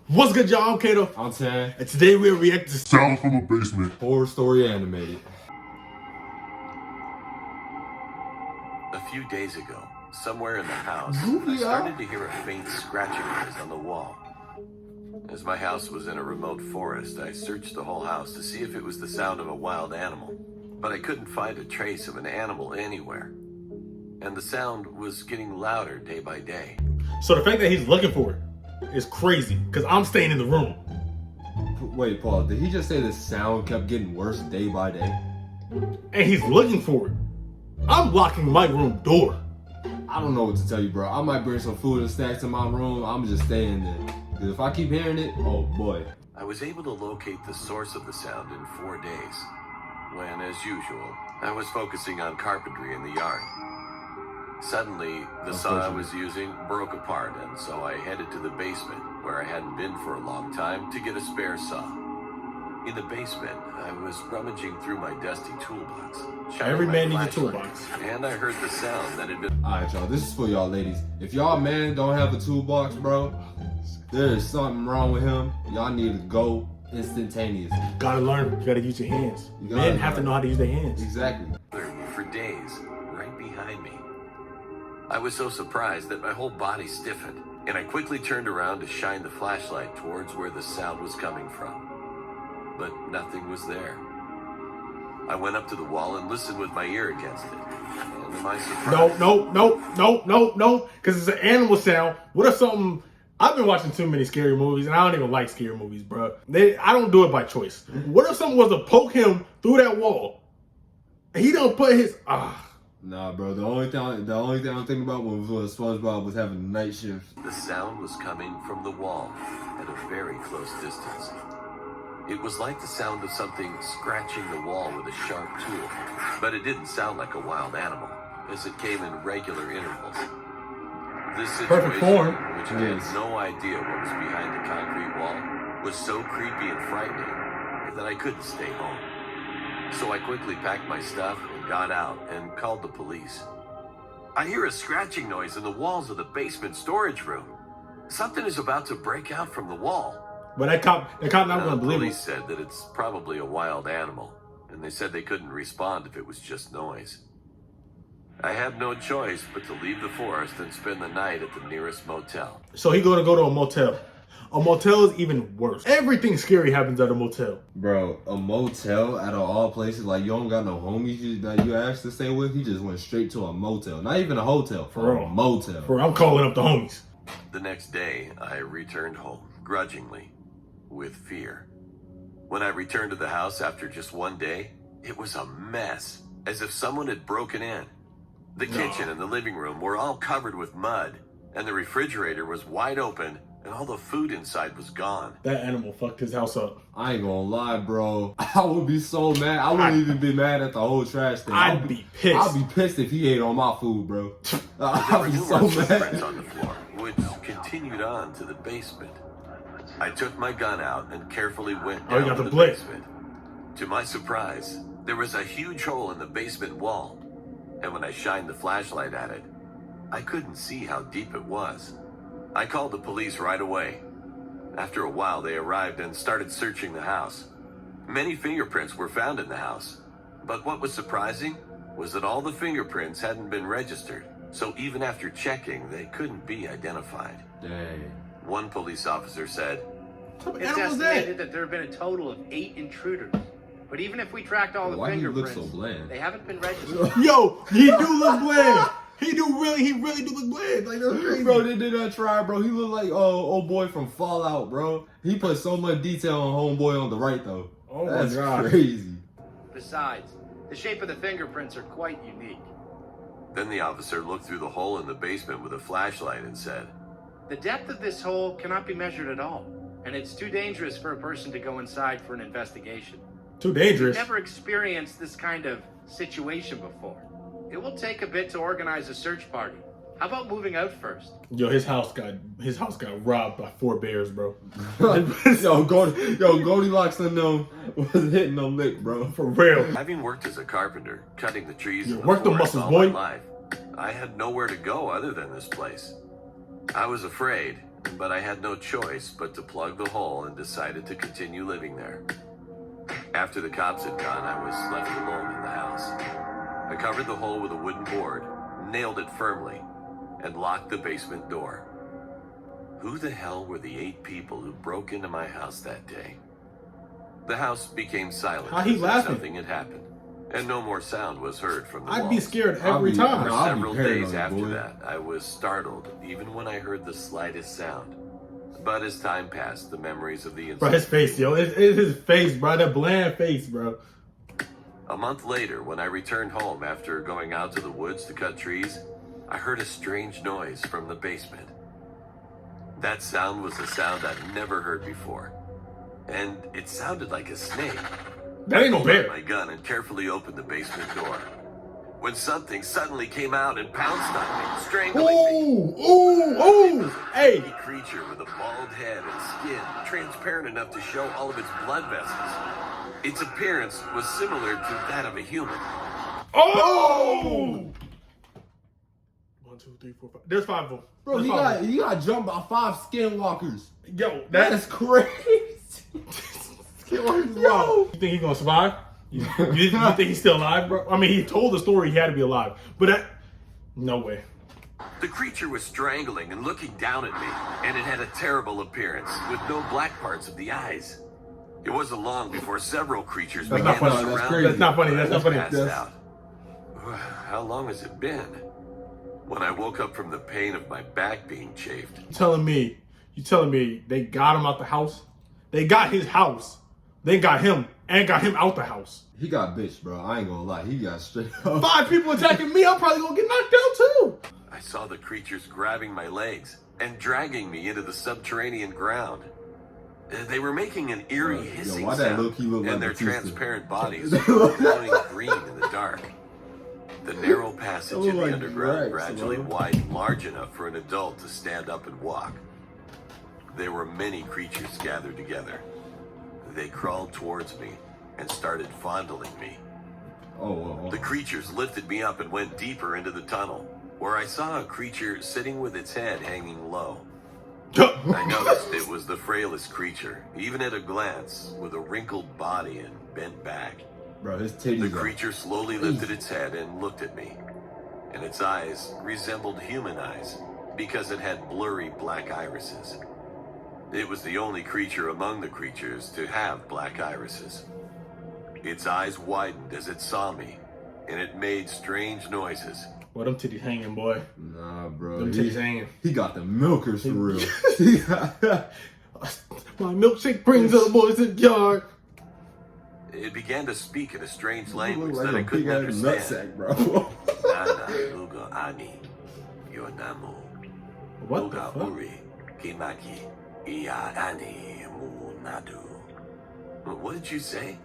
What's good, y'all? I'm Kato. I'm Tan. And today we're reacting to Sound from the Basement. Horror story animated. A few days ago, somewhere in the house, I started to hear a faint scratching noise on the wall. As my house was in a remote forest, I searched the whole house to see if it was the sound of a wild animal, but I couldn't find a trace of an animal anywhere. And the sound was getting louder day by day. So the fact that he's looking for it is crazy, because I'm staying in the room. Wait, Paul, did he just say the sound kept getting worse day by day? And he's looking for it. I'm locking my room door. I don't know what to tell you, bro. I might bring some food and snacks in my room. I'm just staying there. Because if I keep hearing it, oh boy. I was able to locate the source of the sound in 4 days, when, as usual, I was focusing on carpentry in the yard. Suddenly, the saw I was using broke apart, and so I headed to the basement, where I hadn't been for a long time, to get a spare saw. In the basement, I was rummaging through my dusty toolbox. Every man needs a flashlight, toolbox. And I heard the sound that had been... Alright, y'all, this is for y'all ladies. If y'all man don't have a toolbox, bro, there is something wrong with him. Y'all need to go instantaneously. You gotta learn. You gotta use your hands. You gotta Men have to learn. know how to use their hands. Exactly. for days, right behind me. I was so surprised that my whole body stiffened, and I quickly turned around to shine the flashlight towards where the sound was coming from. But nothing was there. I went up to the wall and listened with my ear against it. And to my surprise... No, because it's an animal sound. What if something... I've been watching too many scary movies, and I don't even like scary movies, bro. I don't do it by choice. What if someone was to poke him through that wall? He don't put his... Nah, bro, the only thing I'm thinking about was SpongeBob was having a night shift. The sound was coming from the wall at a very close distance. It was like the sound of something scratching the wall with a sharp tool, but it didn't sound like a wild animal, as it came in regular intervals. This Perfect situation, form. which I had no idea what was behind the concrete wall, was so creepy and frightening that I couldn't stay home. So I quickly packed my stuff and got out and called the police. I hear a scratching noise in the walls of the basement storage room. Something is about to break out from the wall. But that cop not gonna The believe police it. said that it's probably a wild animal, and they said they couldn't respond if it was just noise. I had no choice but to leave the forest and spend the night at the nearest motel. So he gonna go to a motel. A motel is even worse. Everything scary happens at a motel. Bro, a motel out of all places, like you don't got no homies that you asked to stay with, he just went straight to a motel. Not even a hotel, For a real. motel. For I'm calling up the homies. The next day, I returned home, grudgingly, with fear. When I returned to the house after just 1 day, it was a mess, as if someone had broken in. The kitchen and the living room were all covered with mud, and the refrigerator was wide open, and all the food inside was gone. That animal fucked his house up. I ain't gonna lie, bro. I would be so mad. I wouldn't even be mad at the whole trash thing. I'd be pissed. I'd be pissed if he ate on my food, bro. There I'd were be so numerous mad. footprints on the floor, which continued on to the basement. I took my gun out and carefully went Oh, you down got to the the blade. basement. To my surprise, there was a huge hole in the basement wall, and when I shined the flashlight at it, I couldn't see how deep it was. I called the police right away. After a while, they arrived and started searching the house. Many fingerprints were found in the house, but what was surprising was that all the fingerprints hadn't been registered, so even after checking, they couldn't be identified. Dang. One police officer said, What It's animal is that? estimated that there have been a total of 8 intruders. But even if we tracked all the Why do you look fingerprints, so bland? they haven't been registered. Yo, he do look bland. He really do look bland. Like that's crazy. Bro, they did not try, bro. He looked like old boy from Fallout, bro. He put so much detail on homeboy on the right, though. Oh my That's God. crazy. Besides, the shape of the fingerprints are quite unique. Then the officer looked through the hole in the basement with a flashlight and said, The depth of this hole cannot be measured at all, and it's too dangerous for a person to go inside for an investigation. Too dangerous. Never experienced this kind of situation before. It will take a bit to organize a search party. How about moving out first? Yo, his house got robbed by 4 bears, bro. Yo, Goldilocks and them was hitting them lick, bro. For real. having worked as a carpenter, cutting the trees in the work the forest muscles, all boy. my life, I had nowhere to go other than this place. I was afraid, but I had no choice but to plug the hole and decided to continue living there. After the cops had gone, I was left alone in the house. I covered the hole with a wooden board, nailed it firmly, and locked the basement door. Who the hell were the 8 people who broke into my house that day? The house became silent How he as if laughing? something had happened, and no more sound was heard from the I'd walls. be scared every I'll be- time. no, For I'll be several paranoid, days after boy. that, I was startled even when I heard the slightest sound. But as time passed, the memories of the Bro, incident... his face, yo. It's his face, bro. That bland face, bro. A month later, when I returned home after going out to the woods to cut trees, I heard a strange noise from the basement. That sound was a sound I'd never heard before, and it sounded like a snake. That ain't no I pulled out bear. my gun and carefully opened the basement door, when something suddenly came out and pounced on me, strangling me. Ooh. Hey. A creature with a bald head and skin transparent enough to show all of its blood vessels. Its appearance was similar to that of a human. Oh! 1, 2, 3, 4, 5. There's 5 of them. Bro, he got jumped by 5 skinwalkers. Yo, That's crazy. Skinwalkers, Yo. You think he's gonna survive? You think he's still alive, bro? I mean, he told the story. He had to be alive, but no way. The creature was strangling and looking down at me, and it had a terrible appearance, with no black parts of the eyes. It wasn't long before several creatures That's began not to funny. surround That's me. That's not funny. That's I not funny. passed That's- out. How long has it been? When I woke up from the pain of my back being chafed, You telling me they got him out the house? They got his house. They got him and got him out the house. He got bitched, bro. I ain't gonna lie. He got straight up. 5 people attacking me. I'm probably gonna get knocked out too. I saw the creatures grabbing my legs and dragging me into the subterranean ground. They were making an eerie Yo, hissing why that sound, low-key look like and their Batista? transparent bodies were glowing green in the dark. The narrow passage That look in the like underground Drax, gradually bro. widened large enough for an adult to stand up and walk. There were many creatures gathered together. They crawled towards me and started fondling me. Oh. The creatures lifted me up and went deeper into the tunnel, where I saw a creature sitting with its head hanging low. I noticed it was the frailest creature, even at a glance, with a wrinkled body and bent back. Bro, his titties The creature slowly lifted its head and looked at me, and its eyes resembled human eyes because it had blurry black irises. It was the only creature among the creatures to have black irises. Its eyes widened as it saw me, and it made strange noises. Well, them titties hanging, boy. Nah, bro. Them titties hanging. He got the milkers for real. My milkshake brings the boys to the yard. It began to speak in a strange He language look like that I a couldn't big-ass understand. nutsack, bro. Nana luga ani, yonamu. What the Luga fuck? uri, kimaki, iya ani munadu. What did you say?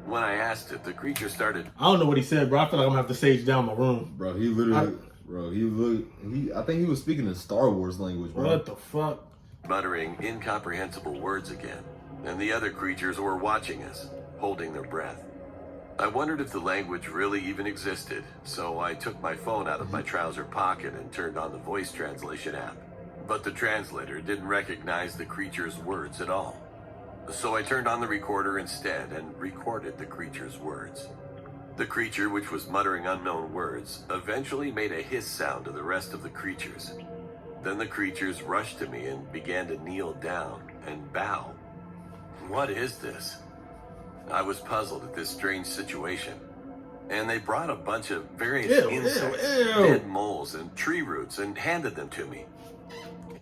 When I asked it, the creature started I don't know what he said, bro. I feel like I'm gonna have to sage down my room. Bro, he literally, I think he was speaking in Star Wars language, bro. What the fuck? muttering incomprehensible words again, and the other creatures were watching us, holding their breath. I wondered if the language really even existed, so I took my phone out of my trouser pocket and turned on the voice translation app. But the translator didn't recognize the creature's words at all. So I turned on the recorder instead and recorded the creature's words. The creature, which was muttering unknown words, eventually made a hiss sound to the rest of the creatures. Then the creatures rushed to me and began to kneel down and bow. What is this? I was puzzled at this strange situation. And they brought a bunch of various insects, dead moles, and tree roots and handed them to me.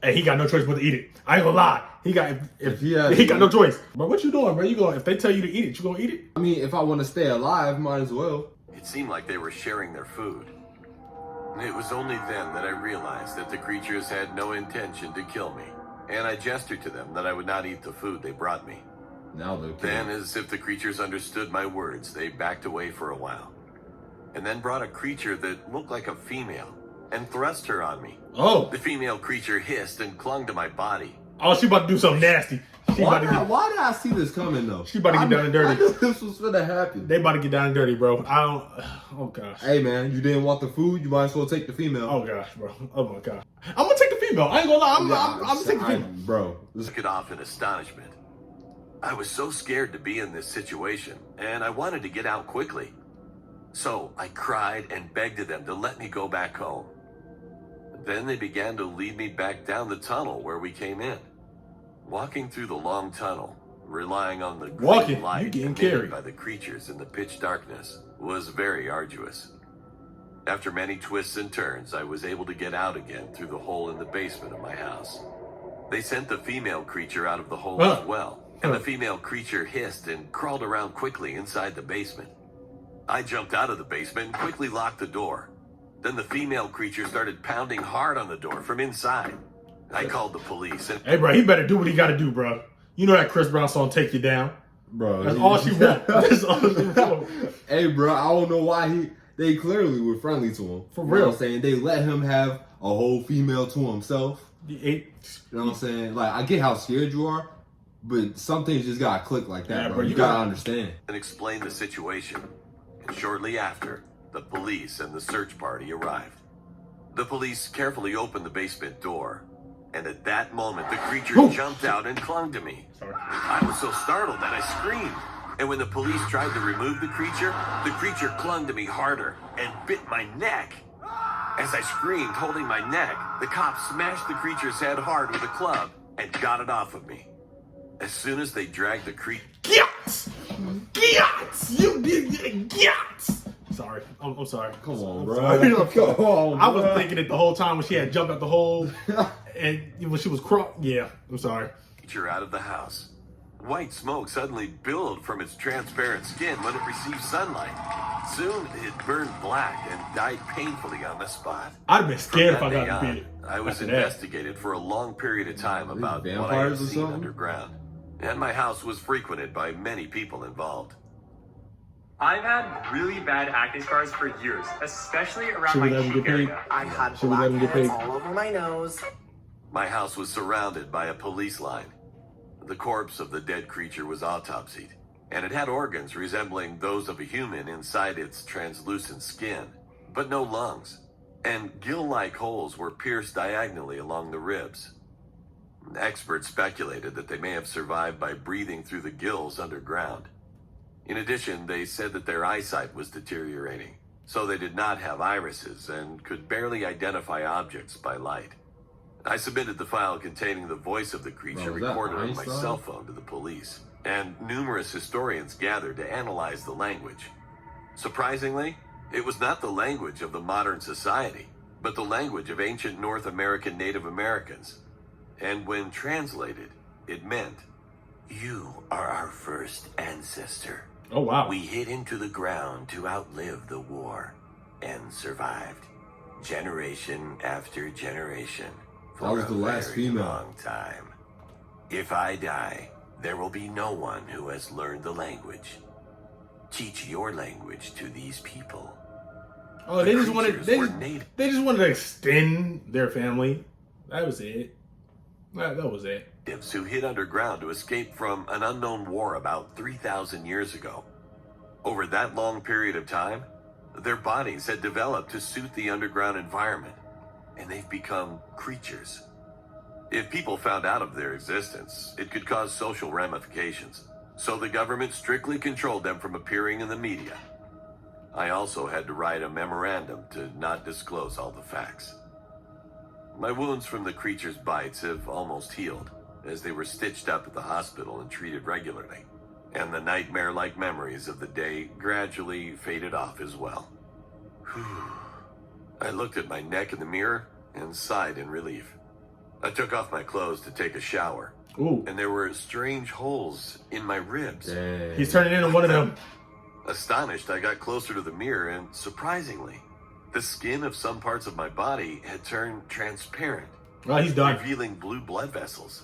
Hey, he got no choice but to eat it. I ain't gonna lie. He got he got no choice. But what you doing, bro? You going if they tell you to eat it, you gonna eat it? I mean, if I want to stay alive, might as well. It seemed like they were sharing their food. It was only then that I realized that the creatures had no intention to kill me, and I gestured to them that I would not eat the food they brought me. Now they're Then, as if the creatures understood my words, they backed away for a while, and then brought a creature that looked like a female and thrust her on me. Oh. The female creature hissed and clung to my body. Oh, she about to do something nasty. Why did I see this coming though? She about to get down and dirty. I knew this was gonna happen. They about to get down and dirty, bro. I don't. Oh gosh. Hey man, you didn't want the food, you might as well take the female. Oh gosh, bro. Oh my god. I'm gonna take the female. female. I ain't gonna lie. I'm taking female. Bro. Took it off in astonishment. I was so scared to be in this situation, and I wanted to get out quickly. So I cried and begged of them to let me go back home. Then they began to lead me back down the tunnel where we came in. Walking through the long tunnel, relying on the green light emitted by the creatures in the pitch darkness, was very arduous. After many twists and turns, I was able to get out again through the hole in the basement of my house. They sent the female creature out of the hole as well, and the female creature hissed and crawled around quickly inside the basement. I jumped out of the basement and quickly locked the door. Then the female creature started pounding hard on the door from inside. I called the police and... Hey, bro, he better do what he gotta do, bro. You know that Chris Brown song, Take You Down? Bro. That's all she wants. That's all she wants. Hey, bro, I don't know why they clearly were friendly to him. For real. You know what I'm saying? They let him have a whole female to himself. You know what I'm saying? Like, I get how scared you are, but some things just gotta click like that, bro. You gotta understand. And explain the situation. And shortly after, the police and the search party arrived. The police carefully opened the basement door, and at that moment, the creature jumped out and clung to me. I was so startled that I screamed. And when the police tried to remove the creature clung to me harder and bit my neck. As I screamed, holding my neck, the cop smashed the creature's head hard with a club and got it off of me. As soon as they dragged the creature... Sorry. I'm sorry. Come on, I'm bro. sorry. Come on, I was thinking it the whole time when she had jumped out the hole and when she was Yeah, I'm sorry. Creature out of the house. White smoke suddenly billowed from its transparent skin when it received sunlight. Soon it burned black and died painfully on the spot. I'd have been scared if I got to beat it. I was investigated for a long period of time about what I had seen underground. And my house was frequented by many people involved. I've had really bad acne scars for years, especially around my cheek area. I had black hairs all over my nose. My house was surrounded by a police line. The corpse of the dead creature was autopsied, and it had organs resembling those of a human inside its translucent skin, but no lungs, and gill-like holes were pierced diagonally along the ribs. Experts speculated that they may have survived by breathing through the gills underground. In addition, they said that their eyesight was deteriorating, so they did not have irises and could barely identify objects by light. I submitted the file containing the voice of the creature recorded on my cell phone to the police, and numerous historians gathered to analyze the language. Surprisingly, it was not the language of the modern society, but the language of ancient North American Native Americans. And when translated, it meant, "You are our first ancestor. Oh, wow. We hid into the ground to outlive the war and survived, generation after generation, for that was the last female. Long time. If I die, there will be no one who has learned the language. Teach your language to these people." Oh, they just wanted to extend their family. That was it. That was it. Natives who hid underground to escape from an unknown war about 3,000 years ago. Over that long period of time, their bodies had developed to suit the underground environment, and they've become creatures. If people found out of their existence, it could cause social ramifications, so the government strictly controlled them from appearing in the media. I also had to write a memorandum to not disclose all the facts. My wounds from the creature's bites have almost healed, as they were stitched up at the hospital and treated regularly, and the nightmare-like memories of the day gradually faded off as well. I looked at my neck in the mirror and sighed in relief. I took off my clothes to take a shower, and there were strange holes in my ribs. Dang. He's turning into one of them. Astonished, I got closer to the mirror, and surprisingly, the skin of some parts of my body had turned transparent, Well, he's done. revealing blue blood vessels.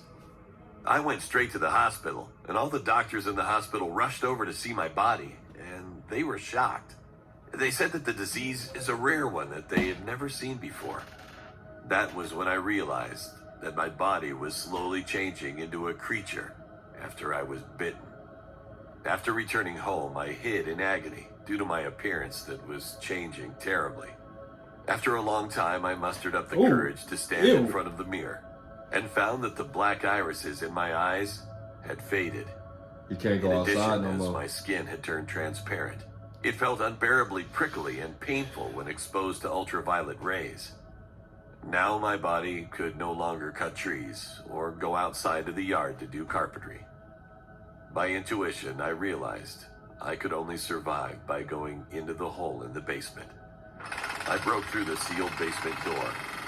I went straight to the hospital, and all the doctors in the hospital rushed over to see my body, and they were shocked. They said that the disease is a rare one that they had never seen before. That was when I realized that my body was slowly changing into a creature after I was bitten. After returning home, I hid in agony due to my appearance that was changing terribly. After a long time, I mustered up the Ooh. courage to stand Ew. in front of the mirror and found that the black irises in my eyes had faded. You can't In go outside addition, no as more. my skin had turned transparent, it felt unbearably prickly and painful when exposed to ultraviolet rays. Now my body could no longer cut trees or go outside to the yard to do carpentry. By intuition, I realized I could only survive by going into the hole in the basement. I broke through the sealed basement door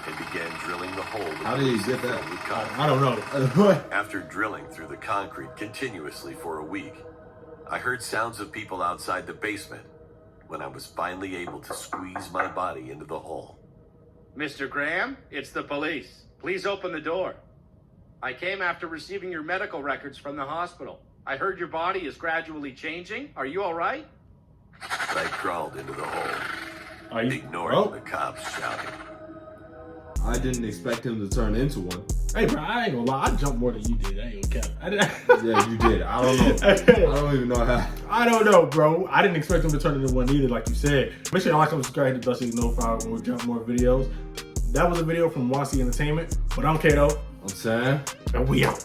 and began drilling the hole. How did you get that? With concrete. I don't know. After drilling through the concrete continuously for a week, I heard sounds of people outside the basement when I was finally able to squeeze my body into the hole. Mr. Graham, it's the police. Please open the door. I came after receiving your medical records from the hospital. I heard your body is gradually changing. Are you all right? I crawled into the hole, Are you? ignoring Oh. the cops shouting. I didn't expect him to turn into one. Hey, bro, I ain't gonna lie. I jumped more than you did. I ain't gonna cap. Yeah, you did. I don't know. I don't even know how. I don't know, bro. I didn't expect him to turn into one either, like you said. Make sure y'all like, subscribe, hit the bell so you get notified when we drop more videos. That was a video from Wansee Entertainment. But I'm Kato, I'm saying. and we out.